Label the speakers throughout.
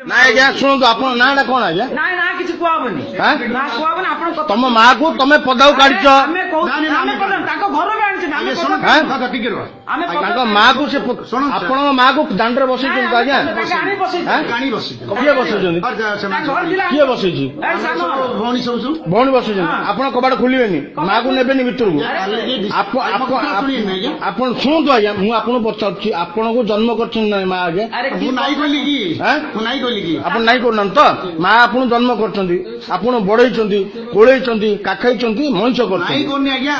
Speaker 1: ना आज्ञा शुणु आप ना कौन आज्ञा तुम माँ को तुम पदा काढ़ माँ को आपण माँ को दांडे बस आज्ञा किए बस किए बस भौणी बस आप कबाड़ खोलिए माँ को ने भितर आप शुणु आज्ञा मुझे आपको पचार आपन को जन्म कर माँ आज्ञा आप नाई करना तो माँ आप जन्म कर बड़े कोड़े काखाई मनीष कर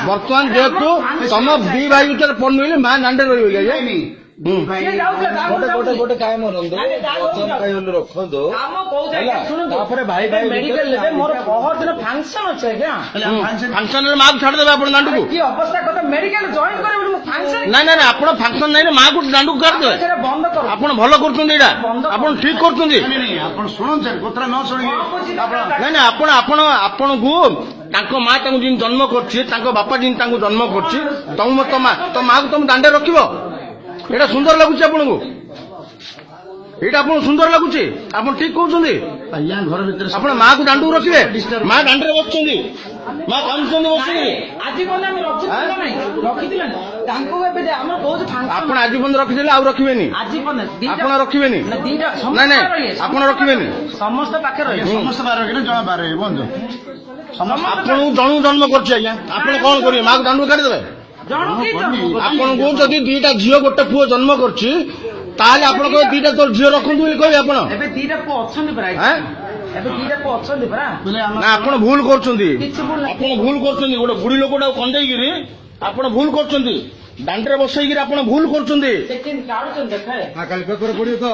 Speaker 1: बर्तमान जेहेतु तुम दी भाई भर पड़े माँ दांडे रही गोटे काय मरंदो रखो भाई भाई मोर बहुत दिन फंक्शन अच्छे फंक्शन माँ को छाड़ देवे आप दांडू को ना ना आप फंक्शन नहीं माँ को दांडू कर दे आप भल कर ठीक कर माँ जिन जन्म कर बापा जिन जन्म कर माँ को तुम दांडे रख एटा सुंदर लगुच आपन को एटा आपन सुंदर लगुच आप ठीक कहते आप माँ को दांडू रखिए माँ दांडे बस माँ काम आप आज बंद रखिदे आप रखिए आप रखिए ना ना आप रखिए समस्त जनू जन्म कर कौन करेंगे माँ को दांडू काढ़ीदे आपन को जदि दीटा झील गोटे पुओ जन्म करछि ताले आपन को दीटा तोर झील रखंतु कहबे आपन एबे दीटा पुओ अछन परा एबे दीटा पुओ अछन परा ना आपन भूल करछंती आपन भूल करछंती गोटे बुढी लोकटा कंदेई गिरी आपन भूल करछंती दांडरे बसई गिरी आपन भूल करछंती सेकिन काढछन देखाए हां काल पेपर पढियो तो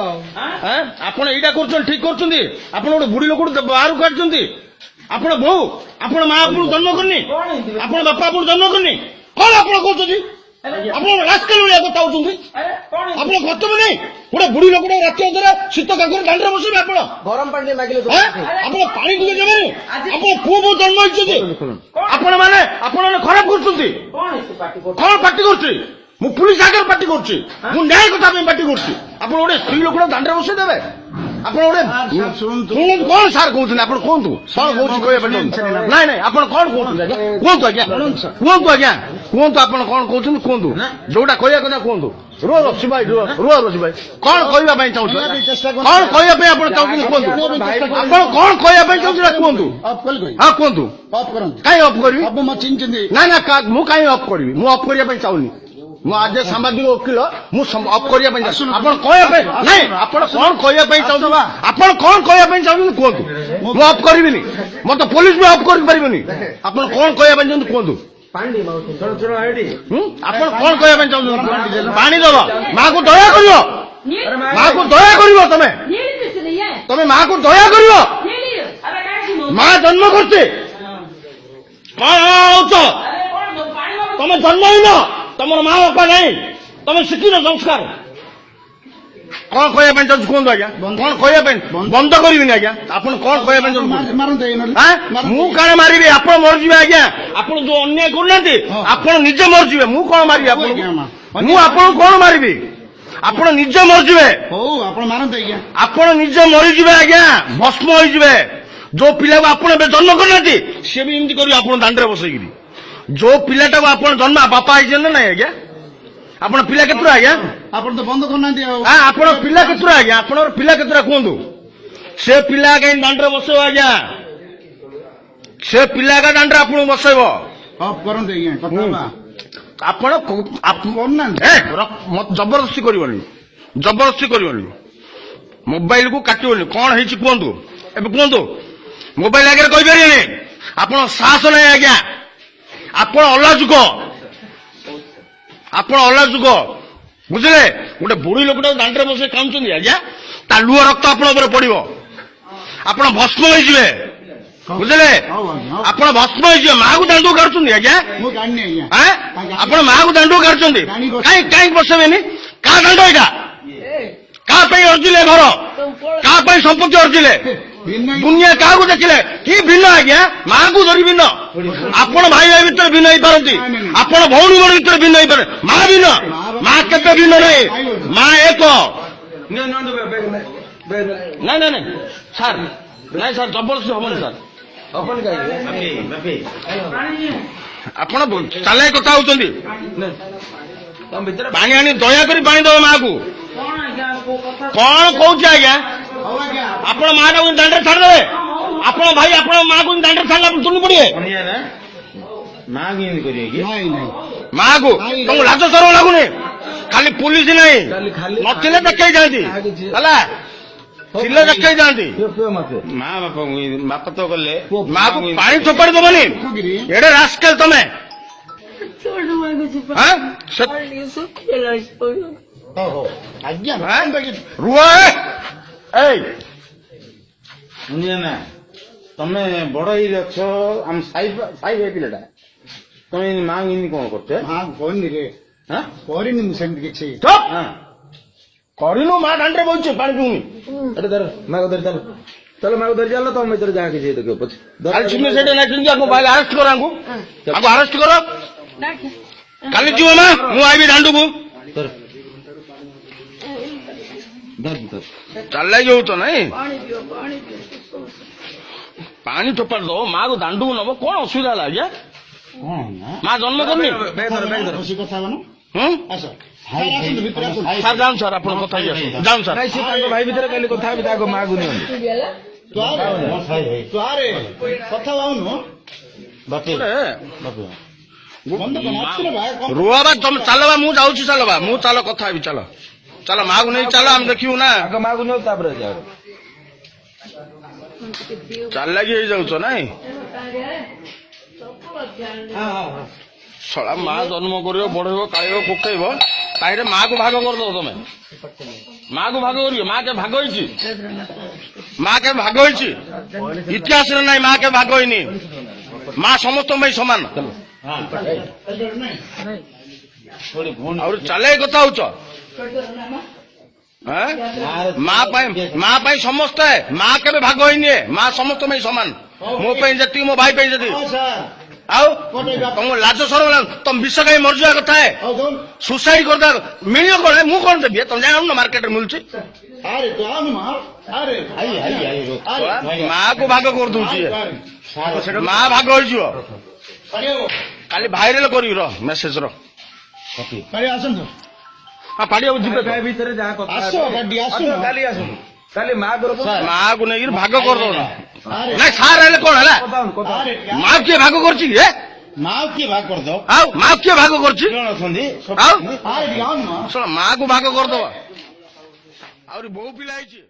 Speaker 1: हैं आपन एटा करछन ठीक करछंती आपन गोटे बुढी लोकटा बाहर काढछंती आपन बो आपन मां आपन जन्म करनी आपन बापा आपन जन्म करनी कौन आप रास्कल कथा होती आप कर्तव्य नहीं गोटे बुढ़ी लोक राति अधर शीत काकर दांडे बसबे आप गरम पानी मागिले आप पानी टिके देवे आप पुओ बहुत जन्म होती आपण मैंने खराब कर कौन पार्टी कर पुलिस आगे पार्टी कर न्याय कथा पार्टी कर गोटे स्त्री लोक दांडे बसई देवे आप कौन सार कहते आप कहतु कौन कहते ना ना आप कौन कहते कहतु आज्ञा कहतु आज्ञा कहतु आप कौन कहते कहतु जोटा कहवा कथा कहतु रुह रसी भाई रुह रसी भाई कौन कहवाई चाहते कौन कहवाई आप चाहते कहतु आप कौन कहवाई चाहते कहतु हाँ कहतु कहीं अफ करी ना ना मुझे कहीं अफ करी मुझे अफ करने चाहूनी मु आज सांबादिक वकिल मुझे अफ करने नहीं आप कौन कहवाई चाहते आप कौन कहवाई चाहते कहतु मुझे अफ करी मत पुलिस भी अफ कर आप कौन कहवाई चाहते कहतु आप कौन कहवाई चाहते पानी दब माँ को दया कर माँ को दया कर तुम्हें माँ को दया कर माँ जन्म करते तुम जन्म ही न तुम माँ बापा नहीं तुम शिखिन संस्कार कौन कहवाई चाहते कहतु आज्ञा कौन कहवाई बंद करी आज्ञा आप कौन कहवाई मु कण मारि आप मरजी आज्ञा आप जो अन्याय करना आप निजे मरजी मु कौन मारि मु आप कौन मारि आप निजे मरजी आप निजे मरीजे आज्ञा भस्म हो जो पिला को आप जन्म करना सी भी एमती कर दांडे बसई जो पिलाटा को आप जन्म बापा है ना आज्ञा आप पिला के आज्ञा आप तो बंद करना आप पिला के आज्ञा आप पिला के कहतु से पिला कहीं दांडे बसो आज्ञा से पिला का दांडे आप बसब जबरदस्ती कर मोबाइल को काटनी कौन है कहतु कहतु मोबाइल आगे कहीपर आप साहस नहीं आज्ञा आप अलाजुक बुझे गोटे बुढ़ी लोक दांडे बस कामुंट आज्ञा ता लुह रक्त आप पड़ो आप भस्म हो बुझे आप भस्म हो माँ को दांडू काढ़ुं आज्ञा आप माँ को दांडू काढ़ुं कहीं कहीं बसबेनि क्या दांड यहाँ क्या अर्जिले घर क्या संपत्ति अर्जिले दुनिया क्या देखिले कि भिन्न आज्ञा माँ को धरी भिन्न आपण भाई भाई भितर भिन्न हो पारती आप भौणी भौणी भितर भिन्न हो पारे माँ भिन्न माँ के भिन्न नहीं माँ एक ନାଇଁ ନାଇଁ ନାଇଁ ସାର୍ ନାଇଁ ସାର୍ ଜବରଦସ୍ତି ହବନି ସାର୍ ଆପଣ ଚାଲାକି କଥା ହଉଛନ୍ତି ପାଣି ଆଣି ଦୟାକରି ପାଣି ଦବ ମାକୁ କଣ କହୁଛି ଆଜ୍ଞା ଆପଣ ମା ଟାକୁ ଦାଣ୍ଡରେ ଛାଡ଼ିଦେବେ ଆପଣ ଭାଇ ଆପଣ ମାକୁ ଦାଣ୍ଡରେ ଛାଡ଼ିଲା ତୁନି ପଡିବେ ମାକୁ ତମକୁ ଲାଜ ସରମ ଲାଗୁନି ଖାଲି ପୁଲିସ ନାହିଁ ନଥିଲେ ଦେଖେଇ ଯାଆନ୍ତି ହେଲା ଥିଲେ ଦେଖେଇ ଯାଆନ୍ତି
Speaker 2: ମା ବାପା ତ ଗଲେ
Speaker 1: ମାକୁ ପାଣି ଚୋପାଡ଼ି ଦବନି ଏଡେ ରାସ୍କେଲ ତମେ ରୁହ ଏଇ
Speaker 2: ନା ତମେ ବଡ ହେଇକି ଅଛ ଆମ ସାଇ ଭାଇ ପିଲାଟା ତମେ ମା ଏମିତି କଣ କରୁଛ
Speaker 3: କହିନି ରେ କରିନି ମୁଁ ସେମିତି କିଛି
Speaker 1: କରିନୁ ମା ଦାଣ୍ଡରେ ବଇଛୁ ପାଣି ପିଉନି
Speaker 2: ମାକୁ ଧରି ଚାଲ ଚାଲ ମାକୁ ଧରି ଚାଲ ତମ ଭିତରେ ଯାହା କିଛି ଦେଖିବ ପଛେ
Speaker 1: ସେଇଟା ନାଇଁ ଆରେଷ୍ଟ କର ଆଙ୍କୁ ଆରେଷ୍ଟ କର କାଲି ଯିବ ମା ମୁଁ ଆଇବି ଦାଣ୍ଡକୁ ଚାଲାକି ହଉଛ ନାଇଁ ପାଣି ଟୋପାଡ଼ି ଦବ ମାକୁ ଦାଣ୍ଡକୁ ନବ କଣ ଅସୁବିଧା ହେଲା ଆଜ୍ଞା ମା ଜନ୍ମ କରୁନି ସାର୍ ଯାଉନ୍ ସାର୍ ଆପଣ କଥା ହେଇ ଆସନ୍ତୁ ଯାଉନ୍ ସାର୍
Speaker 2: ଭାଇ ଭିତରେ କାଲି କଥା ହେବି ତାକୁ ମାକୁ ନିଅନ୍ତୁ
Speaker 3: କଥା ହଉନୁ
Speaker 1: ରୁହ ବା ତମେ ଚାଲ ବା ମୁଁ ଯାଉଛି ଚାଲ ବା ମୁଁ ଚାଲ କଥା ହେବି ଚାଲ ଚାଲ ମାକୁ ନେଇ ଚାଲ ଆମେ ଦେଖିବୁ ନା
Speaker 2: ମାକୁ ନିଅ ତାପରେ
Speaker 1: ଚାଲାକି ହେଇଯାଉଛ ନାଇଁ ଶଳା ମା ଜନ୍ମ କରିବ ବଢେଇବ କାଳିବ ପକେଇବ ତାହିରେ ମାକୁ ଭାଗ କରିଦବ ତମେ ମାକୁ ଭାଗ କରିବ ମା କେ ଭାଗ ହେଇଛି ମା କେ ଭାଗ ହେଇଛି ଇତିହାସରେ ନାଇଁ ମା କେ ଭାଗ ହେଇନି ମା ସମସ୍ତଙ୍କ ପାଇଁ ସମାନ ଆଉ ଚାଲାକି କଥା ହଉଛ ମା ପାଇଁ ସମସ୍ତେ ମା କେବେ ଭାଗ ହେଇନି ମା ସମସ୍ତ ପାଇଁ ସମାନ ମୋ ପାଇଁ ଯେତିକି ମୋ ଭାଇ ପାଇଁ ଯେତିକି ଆଉ ତମ ଲାଜ ସରମ ତମ ବିଷ ଖାଇ ମରିଯିବା କଥା ସୁସାଇଡ କରିଦେବା ମିଳିବ କଣ ମୁଁ କଣ ଦେବି ତମେ ଜାଣୁନ ମାର୍କେଟରେ ମିଳୁଛି ମାକୁ ଭାଗ କରିଦଉଛି ମା ଭାଗ ହେଇଯିବ କାଲି ଭାଇରାଲ କରିବି ର ମେସେଜ ର
Speaker 3: ଆସନ୍ତୁ
Speaker 1: ପାଡ଼ିବାକୁ ଯିବେ
Speaker 2: ଭିତରେ ଯାହା କାଲି ଆସନ୍ତୁ କାଲି
Speaker 1: ମାକୁ ନେଇକି ଭାଗ କରିଦବ ନାଇଁ ସାର୍ ହେଲେ କଣ ହେଲା ମା କିଏ ଭାଗ କରୁଛି କି
Speaker 3: ମା କିଏ ଭାଗ କରିଦବ
Speaker 1: ଆଉ ମା କିଏ ଭାଗ କରୁଛି
Speaker 2: ଅଛନ୍ତି
Speaker 1: ଆଉ ମାକୁ ଭାଗ କରିଦବ ଆହୁରି ବହୁ ପିଲା ହେଇଛି।